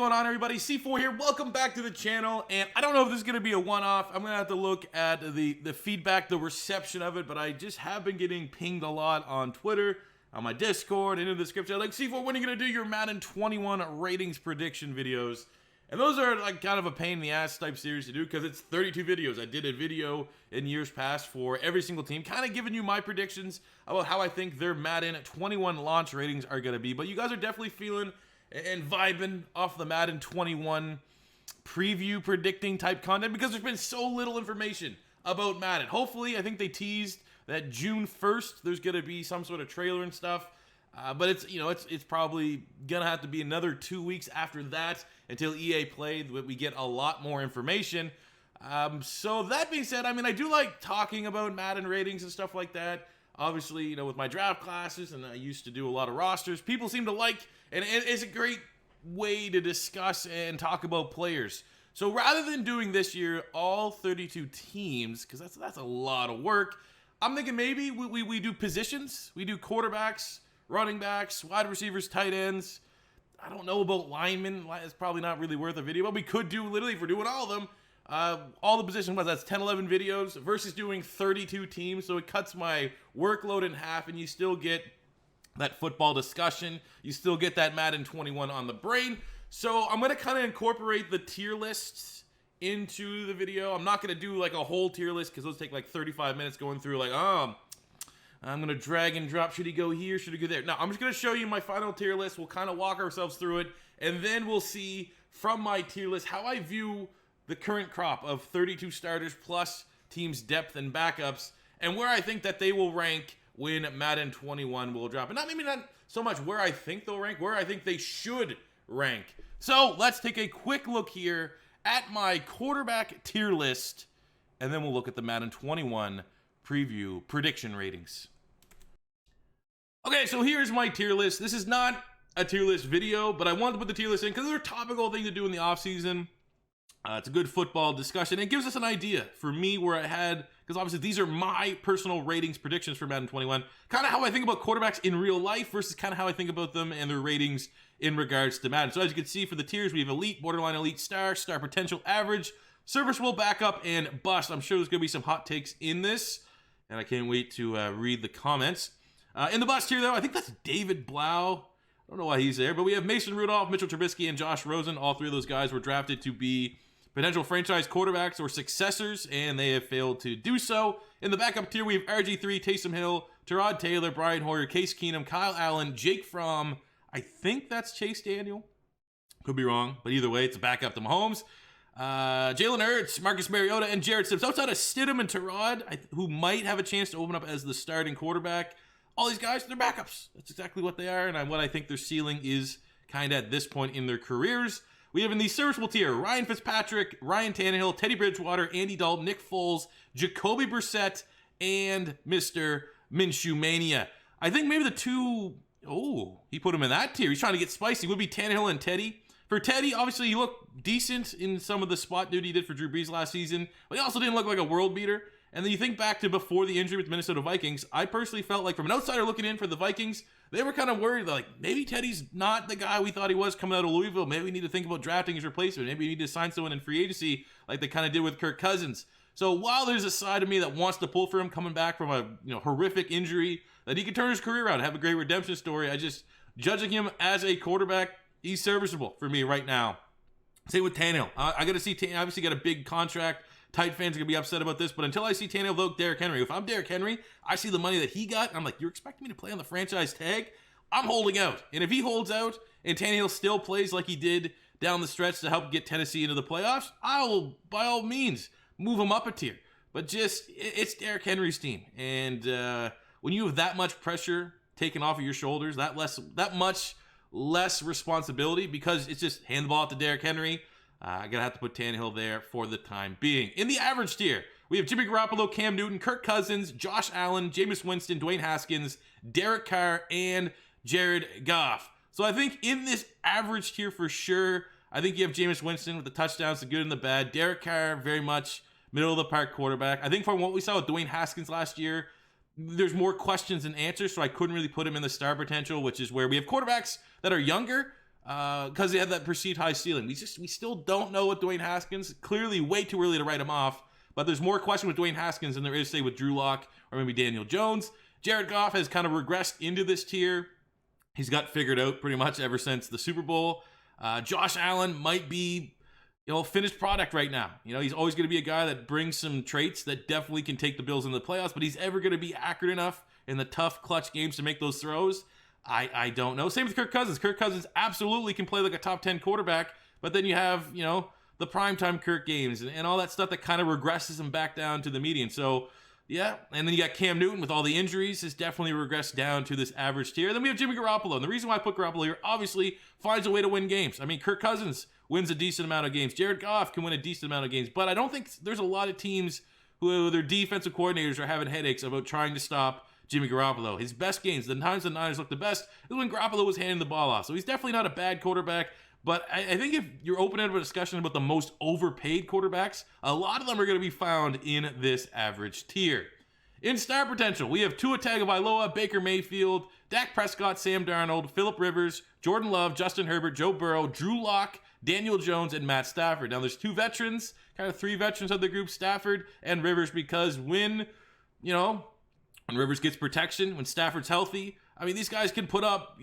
going on, everybody? C4 here. Welcome back to the channel. And I don't know if this is going to be a one-off. I'm going to have to look at the feedback, the reception of it. But I just have been getting pinged a lot on Twitter, on my Discord, and in the description. Like, C4, when are you going to do your Madden 21 ratings prediction videos? And those are like kind of a pain in the ass type series to do because it's 32 videos. I did a video in years past for every single team, kind of giving you my predictions about how I think their Madden 21 launch ratings are going to be. But you guys are definitely feeling and vibing off the Madden 21 preview predicting type content because there's been so little information about Madden. Hopefully, I think they teased that June 1st there's going to be some sort of trailer and stuff. But it's probably gonna have to be another 2 weeks after that until EA Play we get a lot more information. So that being said, I mean, I do like talking about Madden ratings and stuff like that. Obviously, you know, with my draft classes, and I used to do a lot of rosters, people seem to like, and it's a great way to discuss and talk about players. So rather than doing this year all 32 teams, because that's a lot of work, I'm thinking maybe we do positions. We do quarterbacks, running backs, wide receivers, tight ends. I don't know about linemen. It's probably not really worth a video, but we could do, literally, if we're doing all of them, all the positions, but that's 10, 11 videos versus doing 32 teams. So it cuts my workload in half, and you still get that football discussion. You still get that Madden 21 on the brain. So I'm going to kind of incorporate the tier lists into the video. I'm not going to do like a whole tier list because those take like 35 minutes going through like, I'm going to drag and drop. Should he go here? Should he go there? No, I'm just going to show you my final tier list. We'll kind of walk ourselves through it. And then we'll see from my tier list how I view the current crop of 32 starters plus teams' depth and backups. And where I think that they will rank when Madden 21 will drop. And maybe not so much where I think they'll rank, where I think they should rank. So let's take a quick look here at my quarterback tier list. And then we'll look at the Madden 21 preview prediction ratings. Okay, so here's my tier list. This is not a tier list video, but I wanted to put the tier list in because they're a topical thing to do in the offseason. It's a good football discussion. It gives us an idea for me where I had, because obviously these are my personal ratings predictions for Madden 21, kind of how I think about quarterbacks in real life versus kind of how I think about them and their ratings in regards to Madden. So as you can see for the tiers, we have elite, borderline elite, star potential, average, serviceable, backup, and bust. I'm sure there's going to be some hot takes in this, and I can't wait to read the comments. In the bust here, though, I think that's David Blau. I don't know why he's there, but we have Mason Rudolph, Mitchell Trubisky, and Josh Rosen. All three of those guys were drafted to be potential franchise quarterbacks or successors, and they have failed to do so. In the backup tier, we have RG3, Taysom Hill, Tyrod Taylor, Brian Hoyer, Case Keenum, Kyle Allen, Jake Fromm. I think that's Chase Daniel. Could be wrong, but either way, it's a backup to Mahomes. Jalen Hurts, Marcus Mariota, and Jared Sims. Outside of Stidham and Tyrod, who might have a chance to open up as the starting quarterback, all these guys, they're backups. That's exactly what they are, and what I think their ceiling is kind of at this point in their careers. We have in the serviceable tier, Ryan Fitzpatrick, Ryan Tannehill, Teddy Bridgewater, Andy Dalton, Nick Foles, Jacoby Brissett, and Mr. Minshew Mania. I think maybe the two, he put him in that tier. He's trying to get spicy. Would be Tannehill and Teddy. For Teddy, obviously, he looked decent in some of the spot duty he did for Drew Brees last season, but he also didn't look like a world beater. And then you think back to before the injury with the Minnesota Vikings, I personally felt like from an outsider looking in for the Vikings, they were kind of worried, like, maybe Teddy's not the guy we thought he was coming out of Louisville. Maybe we need to think about drafting his replacement. Maybe we need to sign someone in free agency like they kind of did with Kirk Cousins. So while there's a side of me that wants to pull for him coming back from a horrific injury, that he could turn his career around, have a great redemption story, I just, judging him as a quarterback, he's serviceable for me right now. Same with Tannehill. I got to see, obviously got a big contract. Tight fans are going to be upset about this, but until I see Tannehill vote Derrick Henry, if I'm Derrick Henry, I see the money that he got, and I'm like, you're expecting me to play on the franchise tag? I'm holding out. And if he holds out and Tannehill still plays like he did down the stretch to help get Tennessee into the playoffs, I will, by all means, move him up a tier. But just, it's Derrick Henry's team. And when you have that much pressure taken off of your shoulders, that much less responsibility, because it's just hand the ball to Derrick Henry, I'm going to have to put Tannehill there for the time being. In the average tier, we have Jimmy Garoppolo, Cam Newton, Kirk Cousins, Josh Allen, Jameis Winston, Dwayne Haskins, Derek Carr, and Jared Goff. So I think in this average tier for sure, I think you have Jameis Winston with the touchdowns, the good and the bad. Derek Carr, very much middle of the park quarterback. I think from what we saw with Dwayne Haskins last year, there's more questions than answers, so I couldn't really put him in the star potential, which is where we have quarterbacks that are younger, because they had that perceived high ceiling. We still don't know what Dwayne Haskins. Clearly, way too early to write him off. But there's more question with Dwayne Haskins than there is, say, with Drew Lock or maybe Daniel Jones. Jared Goff has kind of regressed into this tier. He's got figured out pretty much ever since the Super Bowl. Josh Allen might be, finished product right now. He's always going to be a guy that brings some traits that definitely can take the Bills into the playoffs, but he's ever going to be accurate enough in the tough clutch games to make those throws? I don't know. Same with Kirk Cousins. Kirk Cousins absolutely can play like a top 10 quarterback, but then you have, the primetime Kirk games and all that stuff that kind of regresses him back down to the median. So, yeah. And then you got Cam Newton with all the injuries has definitely regressed down to this average tier. Then we have Jimmy Garoppolo. And the reason why I put Garoppolo here, obviously, finds a way to win games. I mean, Kirk Cousins wins a decent amount of games. Jared Goff can win a decent amount of games. But I don't think there's a lot of teams who their defensive coordinators are having headaches about trying to stop Jimmy Garoppolo. His best games, the times the Niners looked the best, is when Garoppolo was handing the ball off. So he's definitely not a bad quarterback. But I think if you're opening up a discussion about the most overpaid quarterbacks, a lot of them are going to be found in this average tier. In star potential, we have Tua Tagovailoa, Baker Mayfield, Dak Prescott, Sam Darnold, Phillip Rivers, Jordan Love, Justin Herbert, Joe Burrow, Drew Lock, Daniel Jones, and Matt Stafford. Now there's two veterans, kind of three veterans of the group, Stafford and Rivers, because when Rivers gets protection, when Stafford's healthy, I mean, these guys can put up,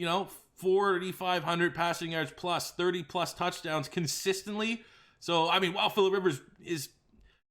4,500 passing yards plus, 30 plus touchdowns consistently. So, I mean, while Phillip Rivers is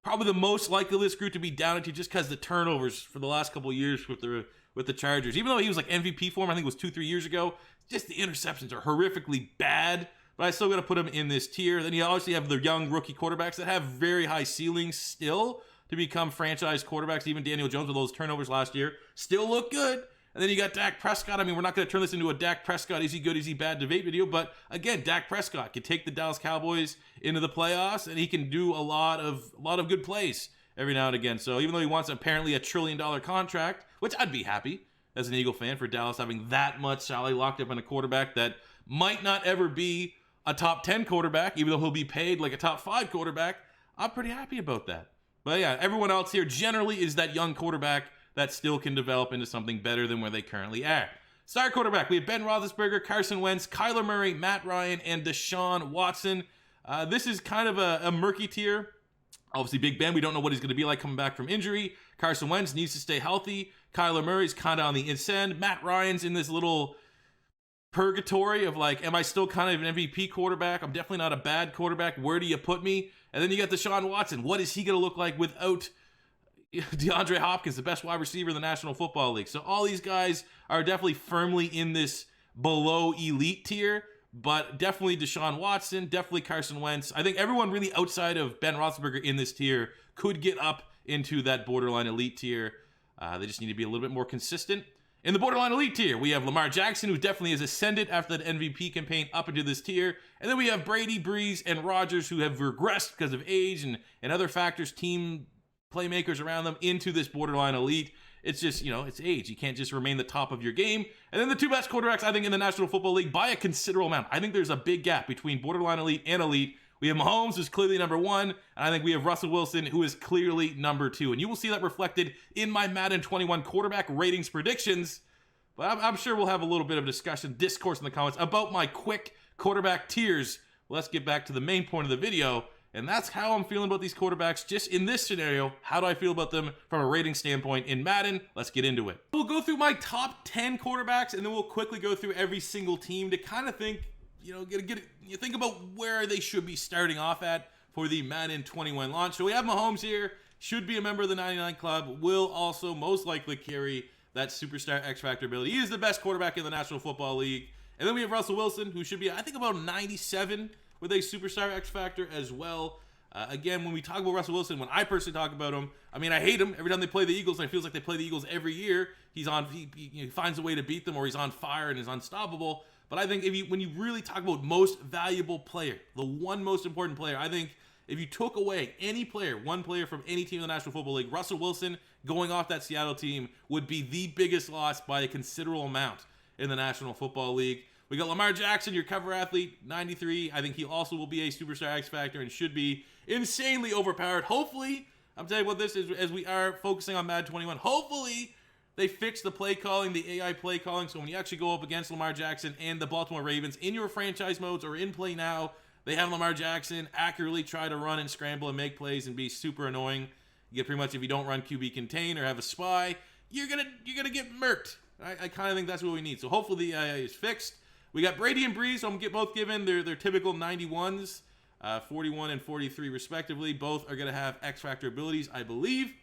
probably the most likely of this group to be down into just because the turnovers for the last couple of years with the Chargers, even though he was like MVP form, I think it was 2-3 years ago, just the interceptions are horrifically bad. But I still got to put him in this tier. Then you obviously have the young rookie quarterbacks that have very high ceilings still to become franchise quarterbacks. Even Daniel Jones with those turnovers last year still look good. And then you got Dak Prescott. I mean, we're not going to turn this into a Dak Prescott, is he good, is he bad debate video. But again, Dak Prescott can take the Dallas Cowboys into the playoffs, and he can do a lot of good plays every now and again. So even though he wants apparently a $1 trillion contract, which I'd be happy as an Eagle fan for Dallas having that much salary locked up on a quarterback that might not ever be a top 10 quarterback, even though he'll be paid like a top 5 quarterback, I'm pretty happy about that. But yeah, everyone else here generally is that young quarterback that still can develop into something better than where they currently are. Star quarterback, we have Ben Roethlisberger, Carson Wentz, Kyler Murray, Matt Ryan, and Deshaun Watson. This is kind of a murky tier. Obviously, Big Ben, we don't know what he's going to be like coming back from injury. Carson Wentz needs to stay healthy. Kyler Murray's kind of on the ascend. Matt Ryan's in this little purgatory of like, am I still kind of an MVP quarterback? I'm definitely not a bad quarterback. Where do you put me? And then you got Deshaun Watson. What is he going to look like without DeAndre Hopkins, the best wide receiver in the National Football League? So all these guys are definitely firmly in this below elite tier, but definitely Deshaun Watson, definitely Carson Wentz. I think everyone really outside of Ben Roethlisberger in this tier could get up into that borderline elite tier. They just need to be a little bit more consistent. In the borderline elite tier, we have Lamar Jackson, who definitely has ascended after that MVP campaign up into this tier. And then we have Brady, Breeze, and Rodgers, who have regressed because of age and other factors, team playmakers around them, into this borderline elite. It's just, it's age. You can't just remain the top of your game. And then the two best quarterbacks, I think, in the National Football League by a considerable amount. I think there's a big gap between borderline elite and elite. We have Mahomes, who's clearly number 1, and I think we have Russell Wilson, who is clearly number 2. And you will see that reflected in my Madden 21 quarterback ratings predictions. But I'm sure we'll have a little bit of discourse in the comments about my quick quarterback tiers. Let's get back to the main point of the video, and that's how I'm feeling about these quarterbacks just in this scenario. How do I feel about them from a rating standpoint in Madden? Let's get into it. We'll go through my top 10 quarterbacks, and then we'll quickly go through every single team to kind of think, think about where they should be starting off at for the Madden 21 launch. So we have Mahomes here, should be a member of the 99 Club, will also most likely carry that superstar X Factor ability. He is the best quarterback in the National Football League. And then we have Russell Wilson, who should be, I think, about 97 with a superstar X Factor as well. Again, when we talk about Russell Wilson, when I personally talk about him, I mean, I hate him every time they play the Eagles, and it feels like they play the Eagles every year. He finds a way to beat them, or he's on fire and is unstoppable. But I think when you really talk about most valuable player, the one most important player, I think if you took away any player, one player from any team in the National Football League, Russell Wilson going off that Seattle team would be the biggest loss by a considerable amount in the National Football League. We got Lamar Jackson, your cover athlete, 93. I think he also will be a superstar X Factor and should be insanely overpowered. Hopefully, I'm telling you what this is, as we are focusing on Madden 21, hopefully they fixed the play calling, the AI play calling, so when you actually go up against Lamar Jackson and the Baltimore Ravens in your franchise modes or in play now, they have Lamar Jackson accurately try to run and scramble and make plays and be super annoying. You get pretty much, if you don't run QB contain or have a spy, you're gonna get murked. I kind of think that's what we need. So hopefully the AI is fixed. We got Brady and Breeze, so I'm both given their typical 91s, 41 and 43 respectively. Both are going to have X-Factor abilities, I believe.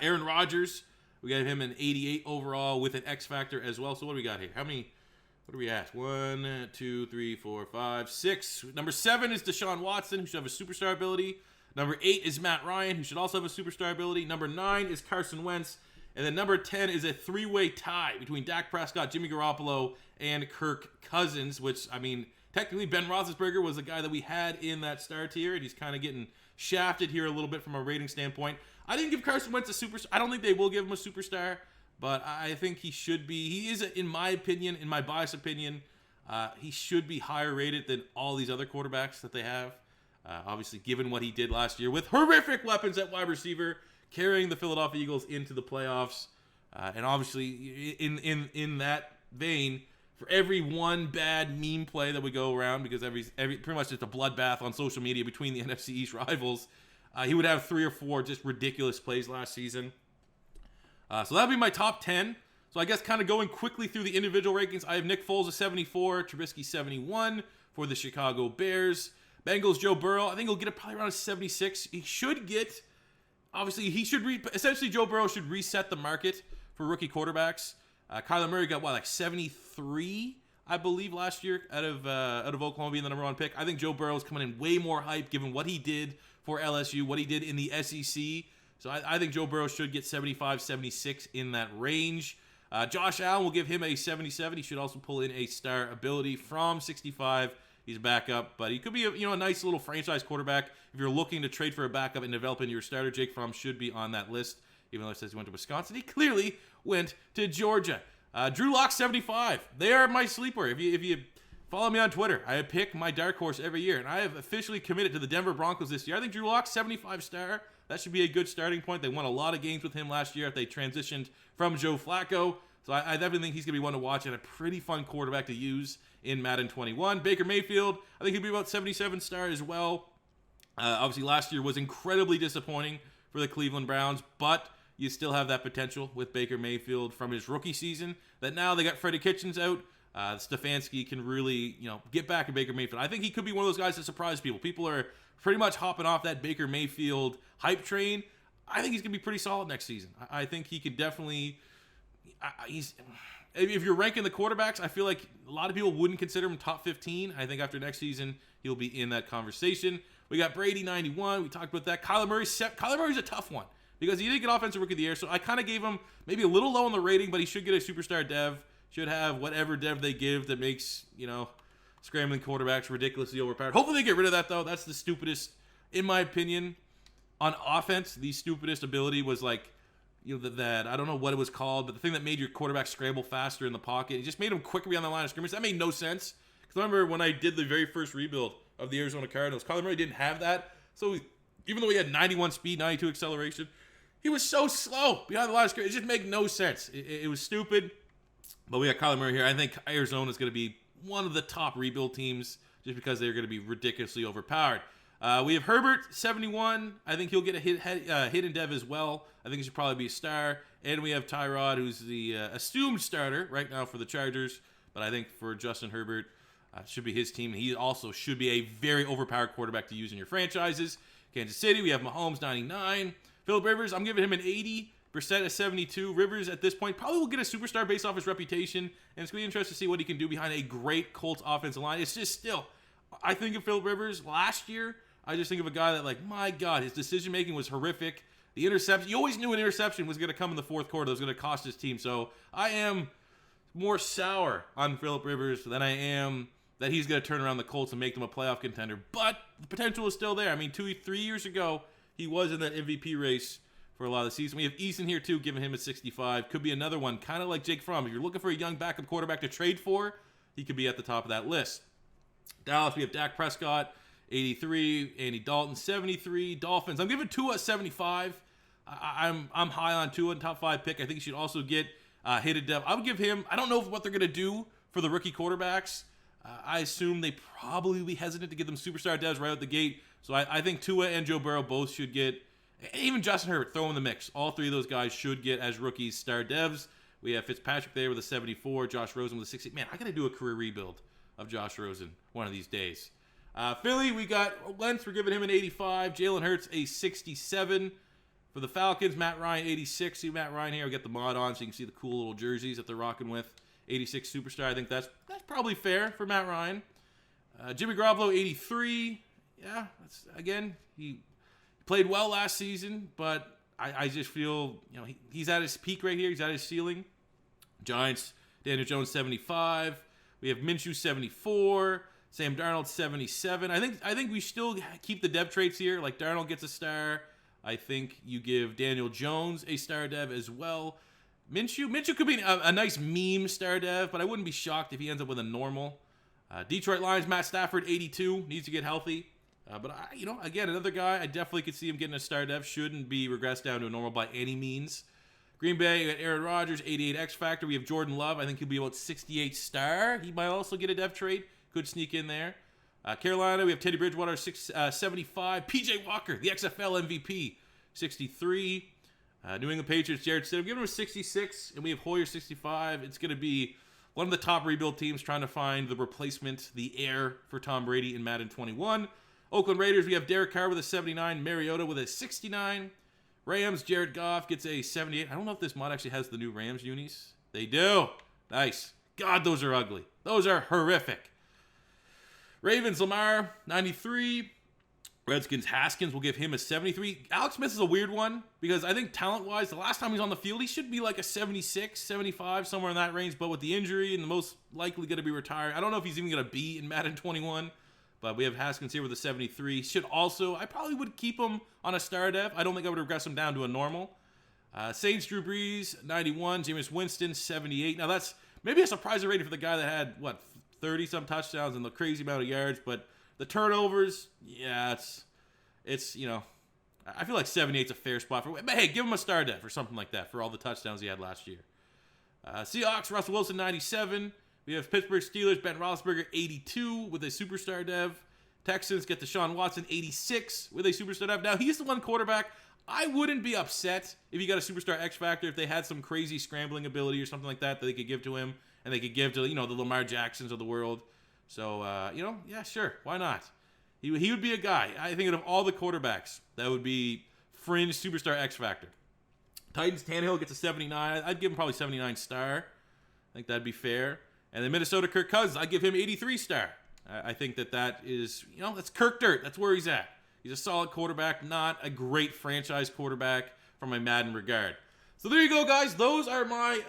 Aaron Rodgers, we got him an 88 overall with an X-Factor as well. So what do we got here? What are we at? 1, 2, 3, 4, 5, 6. Number 7 is Deshaun Watson, who should have a superstar ability. Number 8 is Matt Ryan, who should also have a superstar ability. Number 9 is Carson Wentz. And then number 10 is a 3-way tie between Dak Prescott, Jimmy Garoppolo, and Kirk Cousins, which, I mean, technically Ben Roethlisberger was the guy that we had in that star tier, and he's kind of getting shafted here a little bit from a rating standpoint. I didn't give Carson Wentz a superstar. I don't think they will give him a superstar, but I think he should be. He is, in my opinion, in my biased opinion, he should be higher rated than all these other quarterbacks that they have. Obviously, given what he did last year with horrific weapons at wide receiver, carrying the Philadelphia Eagles into the playoffs, and obviously in that vein, for every one bad meme play that would go around, because every pretty much just a bloodbath on social media between the NFC East rivals, he would have 3 or 4 just ridiculous plays last season. So that would be my top 10. So I guess kind of going quickly through the individual rankings, I have Nick Foles at 74, Trubisky 71 for the Chicago Bears. Bengals, Joe Burrow, I think he'll get it probably around a 76. He should get, obviously, essentially Joe Burrow should reset the market for rookie quarterbacks. Kyler Murray got, like 73, I believe, last year out of Oklahoma being the number 1 pick. I think Joe Burrow is coming in way more hype given what he did for LSU, what he did in the SEC. So I think Joe Burrow should get 75, 76 in that range. Josh Allen, will give him a 77. He should also pull in a star ability from 65. He's a backup, but he could be a nice little franchise quarterback. If you're looking to trade for a backup and develop into your starter, Jake Fromm should be on that list. Even though it says he went to Wisconsin, he clearly went to Georgia. Drew Lock 75. They are my sleeper. If you follow me on Twitter, I pick my dark horse every year, and I have officially committed to the Denver Broncos this year. I think Drew Lock 75 star. That should be a good starting point. They won a lot of games with him last year if they transitioned from Joe Flacco. So I definitely think he's going to be one to watch and a pretty fun quarterback to use in Madden 21. Baker Mayfield, I think he'll be about 77 star as well. Obviously, last year was incredibly disappointing for the Cleveland Browns, but you still have that potential with Baker Mayfield from his rookie season. That now they got Freddie Kitchens out. Stefanski can really, get back at Baker Mayfield. I think he could be one of those guys that surprise people. People are pretty much hopping off that Baker Mayfield hype train. I think he's going to be pretty solid next season. I think he could definitely... If you're ranking the quarterbacks, I feel like a lot of people wouldn't consider him top 15. I think after next season, he'll be in that conversation. We got Brady 91. We talked about that. Kyler Murray's a tough one because he didn't get Offensive Rookie of the Year. So I kind of gave him maybe a little low on the rating, but he should get a superstar dev. Should have whatever dev they give that makes, scrambling quarterbacks ridiculously overpowered. Hopefully they get rid of that, though. That's the stupidest, in my opinion, on offense. The stupidest ability was like, that I don't know what it was called, but the thing that made your quarterback scramble faster in the pocket, it just made him quicker beyond the line of scrimmage. That made no sense. Because I remember when I did the very first rebuild of the Arizona Cardinals, Kyler Murray didn't have that. So even though he had 91 speed, 92 acceleration, he was so slow behind the line of scrimmage. It just made no sense. It was stupid. But we got Kyler Murray here. I think Arizona is going to be one of the top rebuild teams just because they're going to be ridiculously overpowered. We have Herbert, 71. I think he'll get a hidden dev as well. I think he should probably be a star. And we have Tyrod, who's the assumed starter right now for the Chargers. But I think for Justin Herbert, should be his team. He also should be a very overpowered quarterback to use in your franchises. Kansas City, we have Mahomes, 99. Philip Rivers, I'm giving him an 80% at 72. Rivers, at this point, probably will get a superstar based off his reputation. And it's going to be interesting to see what he can do behind a great Colts offensive line. It's just still, I think of Philip Rivers last year. I just think of a guy that, my God, his decision-making was horrific. The interception, you always knew an interception was going to come in the fourth quarter that was going to cost his team. So I am more sour on Philip Rivers than I am that he's going to turn around the Colts and make them a playoff contender. But the potential is still there. I mean, 3 years ago, he was in that MVP race for a lot of the season. We have Eason here, too, giving him a 65. Could be another one, kind of like Jake Fromm. If you're looking for a young backup quarterback to trade for, he could be at the top of that list. Dallas, we have Dak Prescott, 83. Andy Dalton, 73. Dolphins, I'm giving Tua a 75. I'm high on Tua, and top 5 pick. I think he should also get hated dev. I would give him. I don't know what they're gonna do for the rookie quarterbacks. I assume they probably will be hesitant to give them superstar devs right out the gate. So I think Tua and Joe Burrow both should get. Even Justin Herbert, throw in the mix. All 3 of those guys should get as rookies star devs. We have Fitzpatrick there with a 74, Josh Rosen with a 60. Man, I gotta do a career rebuild of Josh Rosen one of these days. Philly, we got Wentz. We're giving him an 85. Jalen Hurts a 67. For the Falcons, Matt Ryan 86. See Matt Ryan here. We got the mod on so you can see the cool little jerseys that they're rocking with. 86 superstar. I think that's probably fair for Matt Ryan. Jimmy Garoppolo 83. Yeah, again, he played well last season, but I just feel, he's at his peak right here. He's at his ceiling. Giants, Daniel Jones 75. We have Minshew 74. Sam Darnold 77. I think we still keep the dev traits here. Like Darnold gets a star. I think you give Daniel Jones a star dev as well. Minshew could be a nice meme star dev, but I wouldn't be shocked if he ends up with a normal. Detroit Lions, Matt Stafford 82. Needs to get healthy. But again, another guy, I definitely could see him getting a star dev. Shouldn't be regressed down to a normal by any means. Green Bay, you got Aaron Rodgers, 88 X Factor. We have Jordan Love. I think he'll be about 68 star. He might also get a dev trade. Could sneak in there. Carolina, we have Teddy Bridgewater, 75. PJ Walker, the XFL MVP, 63. New England Patriots, Jared Stidham, give him a 66. And we have Hoyer, 65. It's going to be one of the top rebuild teams trying to find the replacement, the heir for Tom Brady in Madden 21. Oakland Raiders, we have Derek Carr with a 79. Mariota with a 69. Rams, Jared Goff gets a 78. I don't know if this mod actually has the new Rams unis. They do. Nice. God, those are ugly. Those are horrific. Ravens, Lamar, 93. Redskins, Haskins, will give him a 73. Alex Smith is a weird one because I think talent-wise, the last time he's on the field, he should be like a 76, 75, somewhere in that range. But with the injury and the most likely going to be retired, I don't know if he's even going to be in Madden 21. But we have Haskins here with a 73. Should also, I probably would keep him on a star dev. I don't think I would regress him down to a normal. Saints, Drew Brees, 91. Jameis Winston, 78. Now that's maybe a surprising rating for the guy that had, 30-some touchdowns and the crazy amount of yards. But the turnovers, yeah, it's I feel like 78's a fair spot for. But hey, give him a star dev or something like that for all the touchdowns he had last year. Seahawks, Russell Wilson, 97. We have Pittsburgh Steelers, Ben Roethlisberger, 82 with a superstar dev. Texans get DeShaun Watson, 86 with a superstar dev. Now, he's the one quarterback. I wouldn't be upset if he got a superstar X Factor, if they had some crazy scrambling ability or something like that they could give to him, and they could give to, the Lamar Jacksons of the world. So, yeah, sure. Why not? He would be a guy. I think of all the quarterbacks, that would be fringe superstar X Factor. Titans, Tannehill gets a 79. I'd give him probably 79 star. I think that'd be fair. And then Minnesota, Kirk Cousins, I'd give him 83 star. I think that is, that's Kirk Dirt. That's where he's at. He's a solid quarterback, not a great franchise quarterback from my Madden regard. So there you go, guys. Those are my,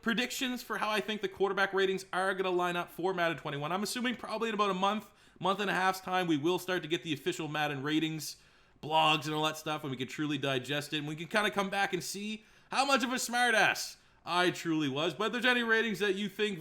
predictions for how I think the quarterback ratings are going to line up for Madden 21. I'm assuming probably in about a month and a half's time, we will start to get the official Madden ratings, blogs, and all that stuff, and we can truly digest it. And we can kind of come back and see how much of a smartass I truly was. But if there's any ratings that you think,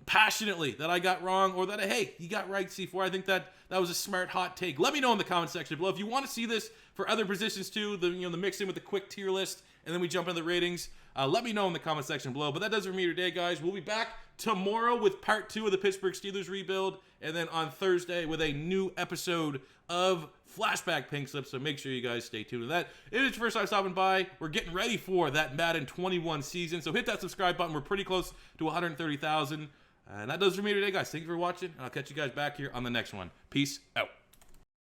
passionately that I got wrong, or that, hey, you got right, C4, I think that was a smart hot take, let me know in the comment section below. If you want to see this for other positions too, the mix in with the quick tier list, and then we jump into the ratings, let me know in the comment section below. But that does it for me today, guys. We'll be back tomorrow with part 2 of the Pittsburgh Steelers rebuild, and then on Thursday with a new episode of Flashback Pink Slip, so make sure you guys stay tuned to that. If it's your first time stopping by, we're getting ready for that Madden 21 season, so hit that subscribe button. We're pretty close to 130,000. And that does it for me today, guys. Thank you for watching, and I'll catch you guys back here on the next one. Peace out.